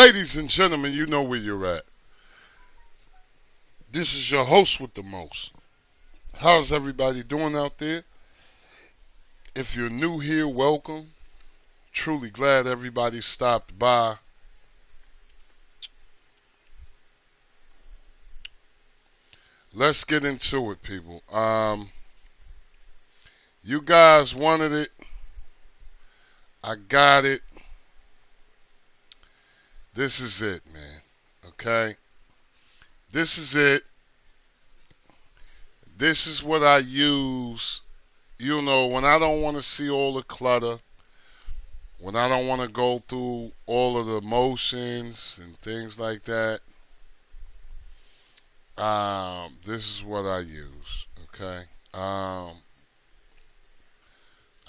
Ladies and gentlemen, you know where you're at. This is your host with the most. How's everybody doing out there? If you're new here, welcome. Truly glad everybody stopped by. Let's get into it, people. You guys wanted it. I got it. This is it, man. Okay? This is it. This is what I use, when I don't want to see all the clutter, when I don't want to go through all of the motions and things like that. This is what I use, okay?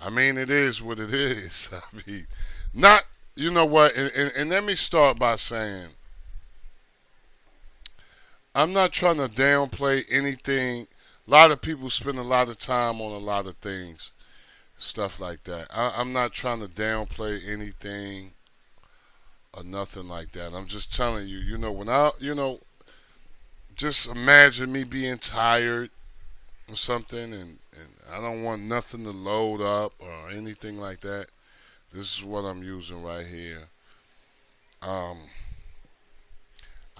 It is what it is. Not, you know what, and let me start by saying, I'm not trying to downplay anything. A lot of people spend a lot of time on a lot of things, stuff like that. I'm not trying to downplay anything or nothing like that. I'm just telling you, just imagine me being tired or something, and I don't want nothing to load up or anything like that. This is what I'm using right here. I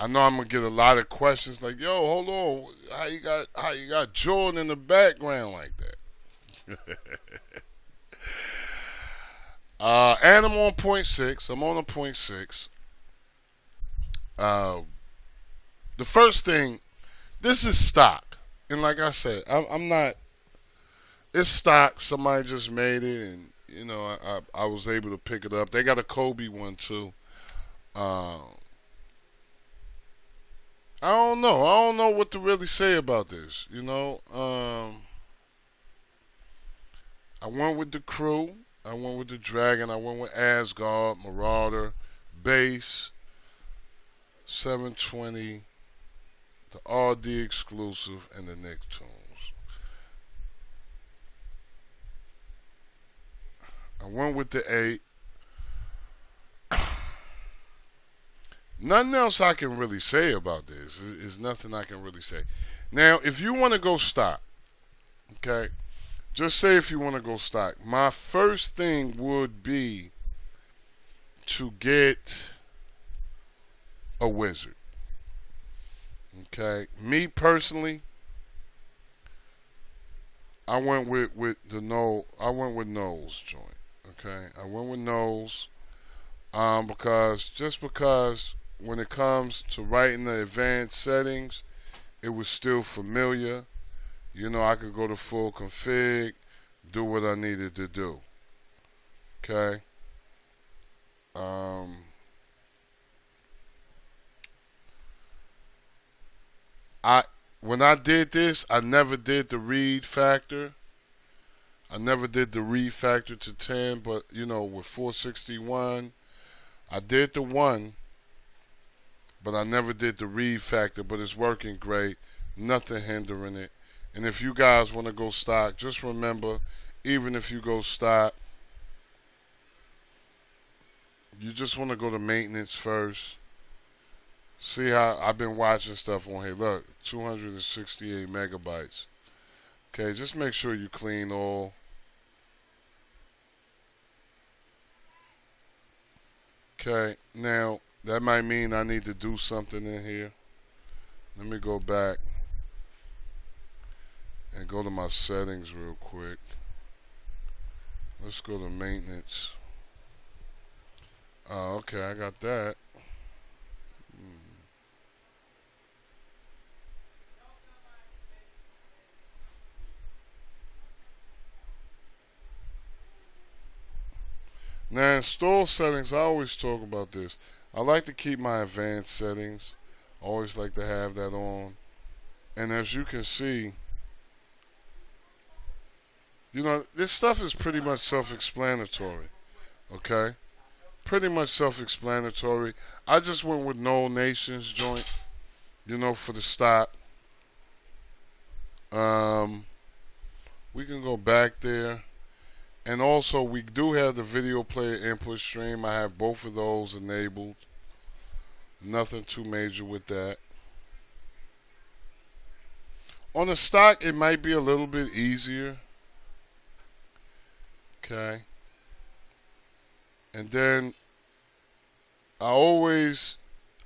know I'm gonna get a lot of questions like, "Yo, hold on, how you got Jordan in the background like that?" And I'm on point six. I'm on a point six. Uh, the first thing, this is stock, and like I said, I'm not. It's stock. Somebody just made it, and I was able to pick it up. They got a Kobe one too. Uh, I don't know. I don't know what to really say about this. I went with the crew. I went with the Dragon. I went with Asgard, Marauder, Bass, 720, the RD exclusive, and the Nicktoons. I went with the 8. Nothing else I can really say about this. There's nothing I can really say. Now, if you want to go stock, okay, just say if you want to go stock. My first thing would be to get a wizard. Okay, me personally, I went with the no. I went with Knowles joint. Okay, I went with Knowles because when it comes to writing the advanced settings, it was still familiar. I could go to full config, do what I needed to do. Okay. I When I did this, I never did the read factor. I never did the read factor to 10, but with 461, I did the 1, but I never did the read factor, but it's working great. Nothing hindering it. And if you guys want to go stock, just remember, even if you go stock, you just want to go to maintenance first. See how I've been watching stuff on here. Look, 268 megabytes. Okay, just make sure you clean all. Okay, now that might mean I need to do something in here. Let me go back and go to my settings real quick. Let's go to maintenance. Oh, okay, I got that. Now, install settings, I always talk about this. I like to keep my advanced settings. Always like to have that on. And as you can see, this stuff is pretty much self-explanatory. Okay? Pretty much self-explanatory. I just went with No Nations joint, for the stock. We can go back there. And also, we do have the video player input stream. I have both of those enabled. Nothing too major with that. On the stock, it might be a little bit easier. Okay. And then I always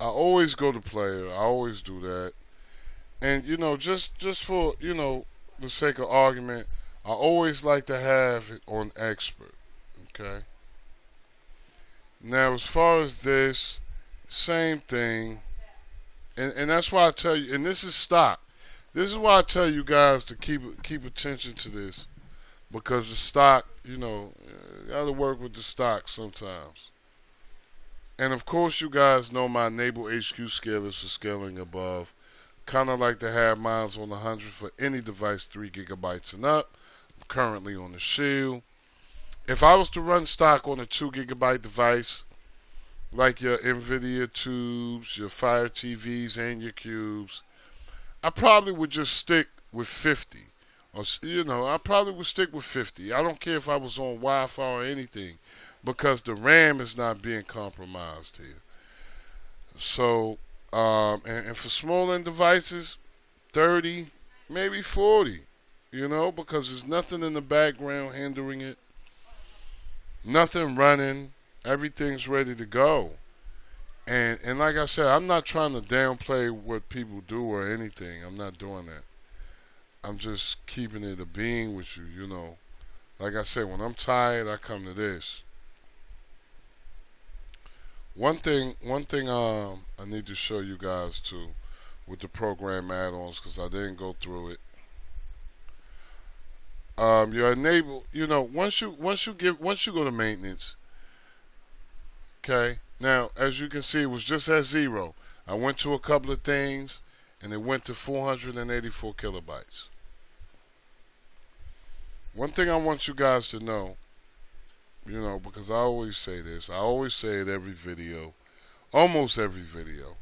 I always go to player. I always do that. And just for, the sake of argument, I always like to have it on expert. Okay. Now as far as this, same thing. And that's why I tell you, and this is stock. This is why I tell you guys to keep attention to this, because the stock, you got to work with the stock sometimes. And of course, you guys know my Enable HQ scale is for scaling above. Kind of like to have mine on 100 for any device 3 gigabytes and up. I'm currently on the Shield. If I was to run stock on a 2 gigabyte device, like your NVIDIA tubes, your Fire TVs, and your cubes, I probably would just stick with 50. Or, I probably would stick with 50. I don't care if I was on Wi-Fi or anything, because the RAM is not being compromised here. So, and for small end devices, 30, maybe 40, because there's nothing in the background hindering it, nothing running, everything's ready to go. And like I said, I'm not trying to downplay what people do or anything. I'm not doing that. I'm just keeping it a being with you. Like I said, when I'm tired, I come to this. One thing, I need to show you guys too, with the program add-ons, because I didn't go through it. You're enabled. Once you go to maintenance, okay. Now, as you can see, it was just at 0. I went to a couple of things, and it went to 484 kilobytes. One thing I want you guys to know, because I always say this, I always say it every video, almost every video.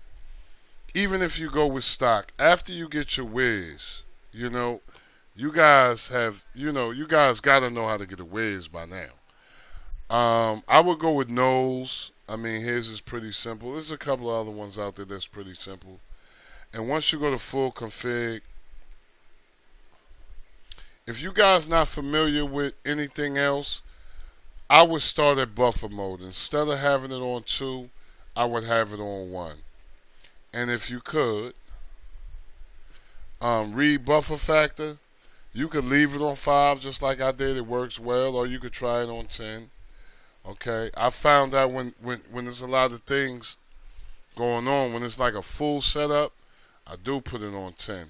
Even if you go with stock, after you get your Wiz, you guys got to know how to get a Wiz by now. I would go with Knowles. I mean, his is pretty simple. There's a couple of other ones out there that's pretty simple. And once you go to full config, if you guys not familiar with anything else, I would start at buffer mode. Instead of having it on 2, I would have it on 1. And if you could, read buffer factor, you could leave it on 5 just like I did. It works well. Or you could try it on 10. Okay, I found out when there's a lot of things going on, when it's like a full setup, I do put it on 10.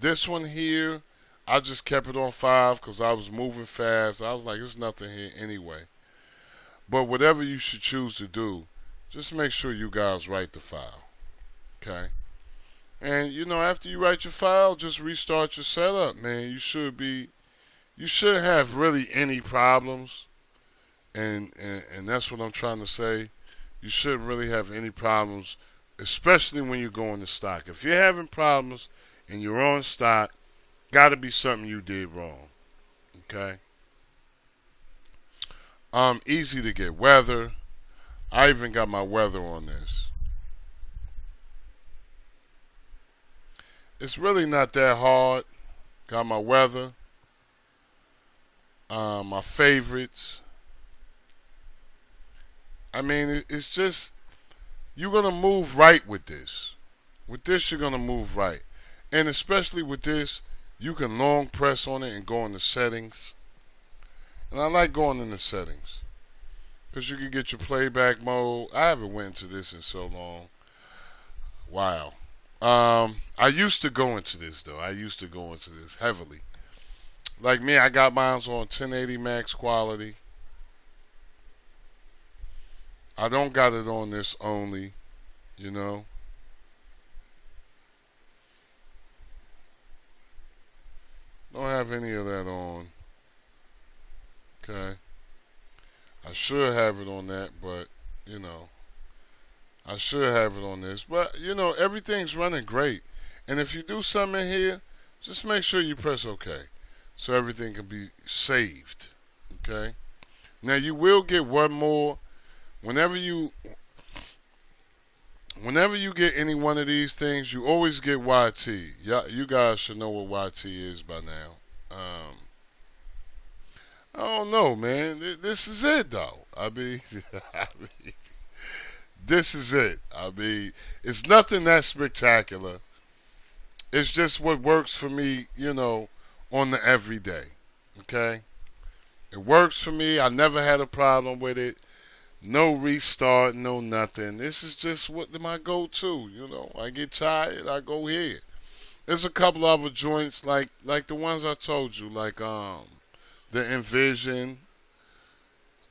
This one here, I just kept it on 5 because I was moving fast. I was like, there's nothing here anyway. But whatever you should choose to do, just make sure you guys write the file. Okay? And, after you write your file, just restart your setup, man. You shouldn't have really any problems. And that's what I'm trying to say. You shouldn't really have any problems, especially when you're going to stock. If you're having problems and you're on stock, got to be something you did wrong. Okay? Easy to get weather. I even got my weather on this. It's really not that hard. Got my weather. My favorites. I mean, it's just, you're going to move right with this. With this, you're going to move right. And especially with this, you can long press on it and go into settings. And I like going into settings, because you can get your playback mode. I haven't went into this in so long. Wow. I used to go into this, though. I used to go into this heavily. Like me, I got mine on 1080 max quality. I don't got it on this only, Don't have any of that on. Okay. I should have it on that, but, I should have it on this. But, everything's running great. And if you do something in here, just make sure you press OK, so everything can be saved. Okay. Now, you will get one more. Whenever you whenever you get any one of these things, you always get YT. Yeah, you guys should know what YT is by now. I don't know, man. This is it, though. I mean, this is it. I mean, it's nothing that spectacular. It's just what works for me, on the everyday. Okay? It works for me. I never had a problem with it. No restart, no nothing. This is just what my go-to. I get tired, I go here. There's a couple other joints like the ones I told you, like the Envision,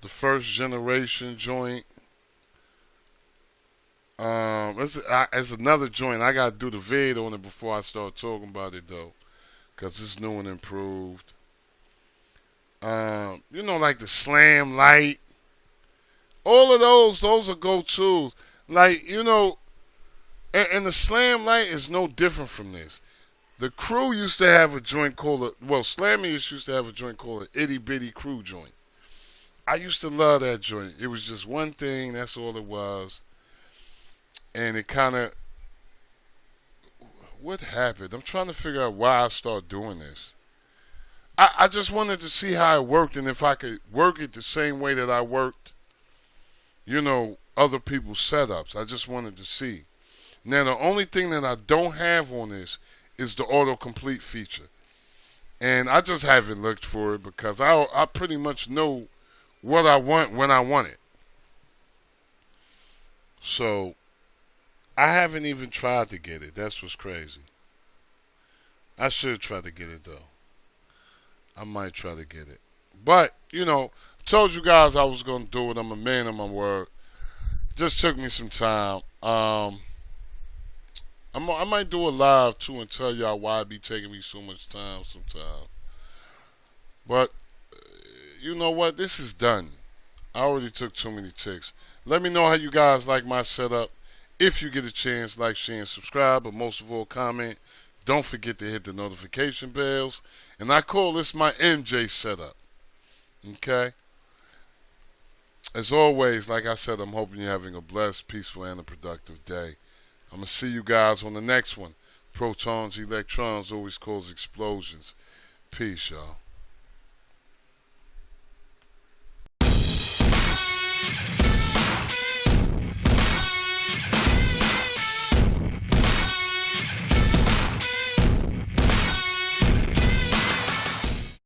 the first generation joint. It's another joint. I gotta do the vid on it before I start talking about it though, cause it's new and improved. Like the Slam Light. All of those are go-tos. Like, and the Slam Light is no different from this. The Crew used to have a joint called Slammers used to have a joint called an Itty Bitty Crew joint. I used to love that joint. It was just one thing, that's all it was. And it kind of, what happened? I'm trying to figure out why I started doing this. I just wanted to see how it worked and if I could work it the same way that I worked, other people's setups. I just wanted to see. Now, the only thing that I don't have on this is the autocomplete feature. And I just haven't looked for it because I pretty much know what I want when I want it. So, I haven't even tried to get it. That's what's crazy. I should try to get it, though. I might try to get it. But, told you guys I was going to do it. I'm a man of my word. Just took me some time. I might do a live too and tell y'all why it be taking me so much time sometimes. But you know what? This is done. I already took too many ticks. Let me know how you guys like my setup. If you get a chance, like, share, and subscribe. But most of all, comment. Don't forget to hit the notification bells. And I call this my MJ setup. Okay? As always, like I said, I'm hoping you're having a blessed, peaceful, and a productive day. I'm going to see you guys on the next one. Protons, electrons always cause explosions. Peace, y'all.